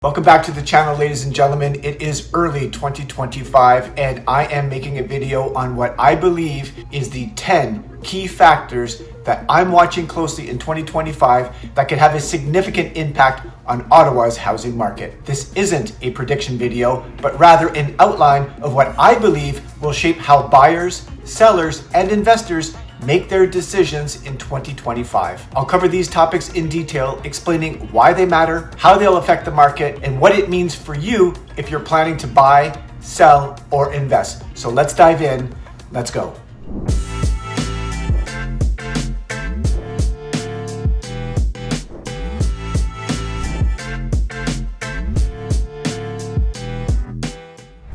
Welcome back to the channel, ladies and gentlemen. It is early 2025 and I am making a video on what I believe is the 10 key factors that I'm watching closely in 2025 that could have a significant impact on Ottawa's housing market. This isn't a prediction video, but rather an outline of what I believe will shape how buyers, sellers, and investors make their decisions in 2025. I'll cover these topics in detail, explaining why they matter, how they'll affect the market, and what it means for you if you're planning to buy, sell, or invest. So let's dive in. Let's go.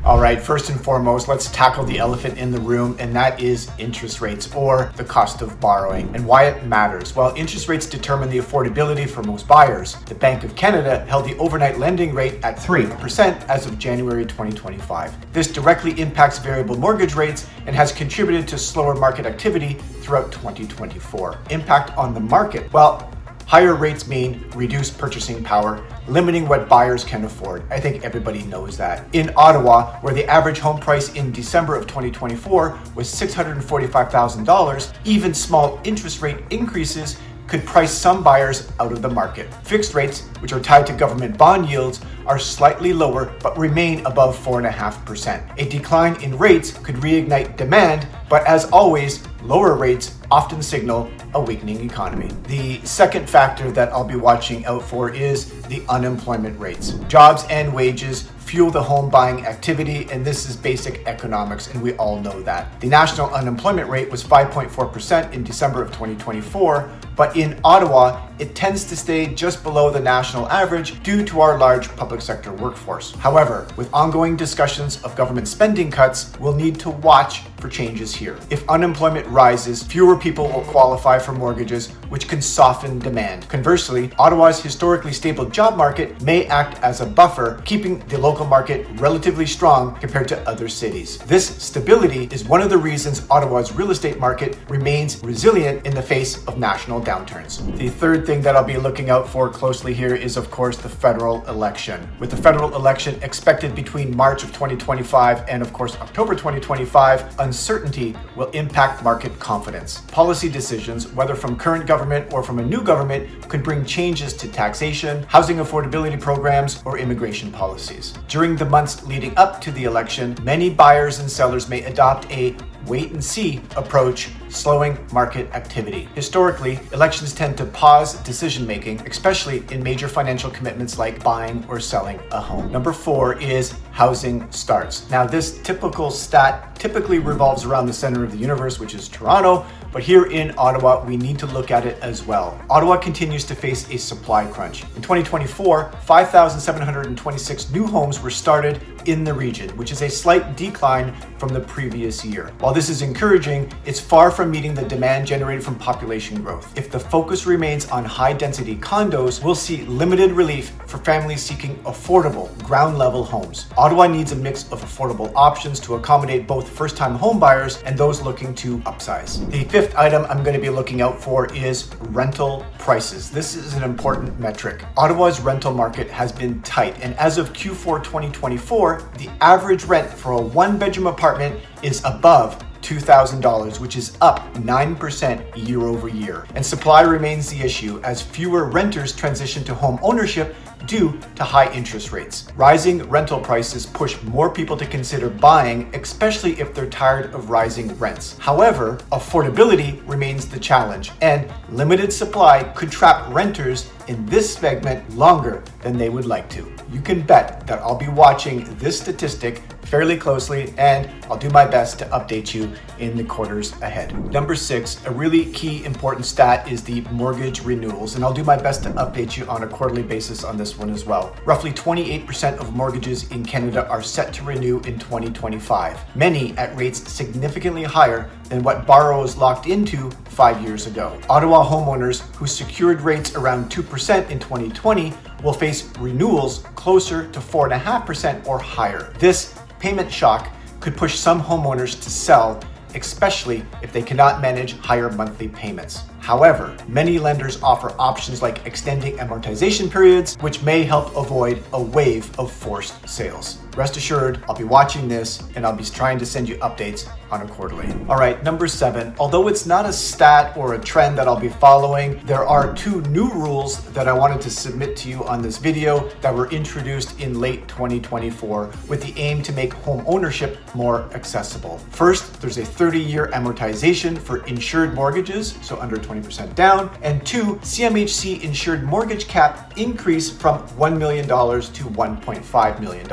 All right, first and foremost, let's tackle the elephant in the room, and that is interest rates, or the cost of borrowing, and why it matters. Well, interest rates determine the affordability for most buyers. The Bank of Canada held the overnight lending rate at 3% as of January 2025. This directly impacts variable mortgage rates and has contributed to slower market activity throughout 2024. Impact on the market. Well, higher rates mean reduced purchasing power, limiting what buyers can afford. I think everybody knows that. In Ottawa, where the average home price in December of 2024 was $645,000, even small interest rate increases could price some buyers out of the market. Fixed rates, which are tied to government bond yields, are slightly lower but remain above 4.5%. A decline in rates could reignite demand, but as always, lower rates often signal a weakening economy. The second factor that I'll be watching out for is the unemployment rates. Jobs and wages fuel the home buying activity, and this is basic economics, and we all know that. The national unemployment rate was 5.4% in December of 2024, but in Ottawa, it tends to stay just below the national average due to our large public sector workforce. However, with ongoing discussions of government spending cuts, we'll need to watch for changes here. If unemployment rises, fewer people will qualify for mortgages, which can soften demand. Conversely, Ottawa's historically stable job market may act as a buffer, keeping the local market relatively strong compared to other cities. This stability is one of the reasons Ottawa's real estate market remains resilient in the face of national downturns. The third thing that I'll be looking out for closely here is, of course, the federal election. With the federal election expected between March of 2025 and, of course, October 2025, uncertainty will impact market confidence. Policy decisions, whether from current government or from a new government, could bring changes to taxation, housing affordability programs, or immigration policies. During the months leading up to the election, many buyers and sellers may adopt a wait-and-see approach, slowing market activity. Historically, elections tend to pause decision-making, especially in major financial commitments like buying or selling a home. Number 4 is housing starts. Now, this typical stat typically revolves around the center of the universe, which is Toronto, but here in Ottawa, we need to look at it as well. Ottawa continues to face a supply crunch. In 2024, 5,726 new homes were started in the region, which is a slight decline from the previous year. While this is encouraging, it's far from meeting the demand generated from population growth. If the focus remains on high-density condos, we'll see limited relief for families seeking affordable, ground-level homes. Ottawa needs a mix of affordable options to accommodate both first-time home buyers and those looking to upsize. The fifth item I'm going to be looking out for is rental prices. This is an important metric. Ottawa's rental market has been tight, and as of Q4 2024, the average rent for a one-bedroom apartment is above $2,000, which is up 9% year over year. And supply remains the issue as fewer renters transition to home ownership due to high interest rates. Rising rental prices push more people to consider buying, especially if they're tired of rising rents. However, affordability remains the challenge, and limited supply could trap renters in this segment longer than they would like to. You can bet that I'll be watching this statistic fairly closely, and I'll do my best to update you in the quarters ahead. Number 6, a really key important stat is the mortgage renewals, and I'll do my best to update you on a quarterly basis on this one as well. Roughly 28% of mortgages in Canada are set to renew in 2025, many at rates significantly higher than what borrowers locked into 5 years ago. Ottawa homeowners who secured rates around 2% in 2020 will face renewals closer to 4.5% or higher. This payment shock could push some homeowners to sell, especially if they cannot manage higher monthly payments. However, many lenders offer options like extending amortization periods, which may help avoid a wave of forced sales. Rest assured, I'll be watching this and I'll be trying to send you updates on a quarterly. All right, number 7, although it's not a stat or a trend that I'll be following, there are 2 new rules that I wanted to submit to you on this video that were introduced in late 2024 with the aim to make home ownership more accessible. First, there's a 30-year amortization for insured mortgages, so under 20% down, and 2, CMHC insured mortgage cap increase from $1 million to $1.5 million.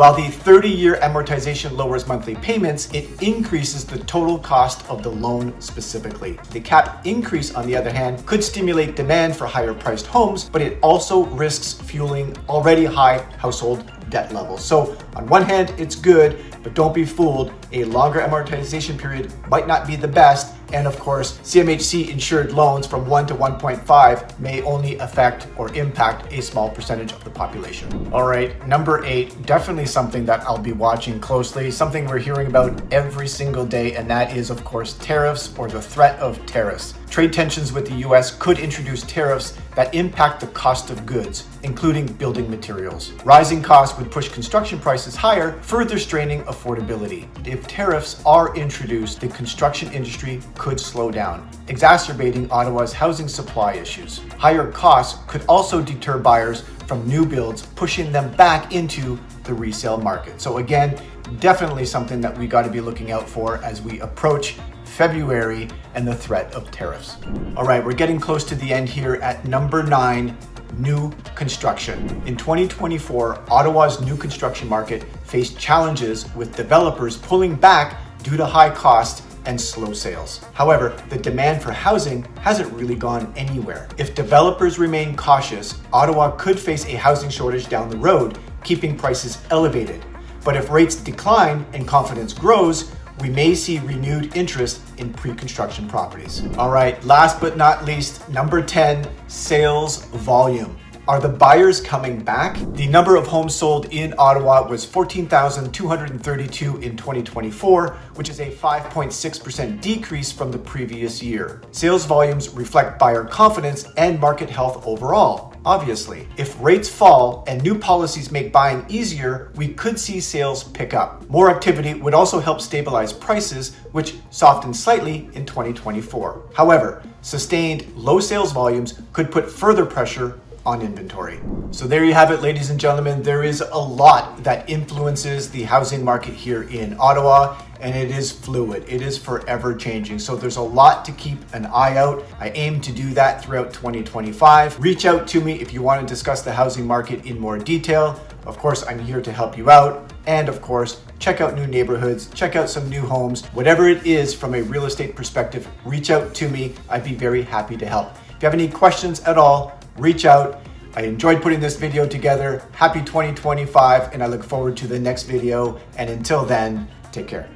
While the 30-year amortization lowers monthly payments, it increases the total cost of the loan specifically. The cap increase, on the other hand, could stimulate demand for higher priced homes, but it also risks fueling already high household debt levels. So on one hand, it's good, but don't be fooled. A longer amortization period might not be the best. And of course, CMHC insured loans from 1 to 1.5 may only affect or impact a small percentage of the population. All right, number 8, definitely something that I'll be watching closely, something we're hearing about every single day, and that is, of course, tariffs or the threat of tariffs. Trade tensions with the US could introduce tariffs that impact the cost of goods, including building materials. Rising costs would push construction prices higher, further straining affordability. If tariffs are introduced, the construction industry could slow down, exacerbating Ottawa's housing supply issues. Higher costs could also deter buyers from new builds, pushing them back into the resale market. So again, definitely something that we got to be looking out for as we approach February and the threat of tariffs. All right, we're getting close to the end here at number 9, new construction. In 2024, Ottawa's new construction market faced challenges with developers pulling back due to high costs and slow sales. However, the demand for housing hasn't really gone anywhere. If developers remain cautious, Ottawa could face a housing shortage down the road, keeping prices elevated. But if rates decline and confidence grows, we may see renewed interest in pre-construction properties. All right, last but not least, number 10, sales volume. Are the buyers coming back? The number of homes sold in Ottawa was 14,232 in 2024, which is a 5.6% decrease from the previous year. Sales volumes reflect buyer confidence and market health overall. Obviously, if rates fall and new policies make buying easier, we could see sales pick up. More activity would also help stabilize prices, which softened slightly in 2024. However, sustained low sales volumes could put further pressure on inventory. So there you have it, ladies and gentlemen. There is a lot that influences the housing market here in Ottawa, and it is fluid. It is forever changing. So there's a lot to keep an eye out. I aim to do that throughout 2025. Reach out to me if you want to discuss the housing market in more detail. Of course, I'm here to help you out. And of course, check out new neighborhoods, check out some new homes, whatever it is from a real estate perspective, reach out to me. I'd be very happy to help. If you have any questions at all, reach out. I enjoyed putting this video together. Happy 2025, and I look forward to the next video. And until then, take care.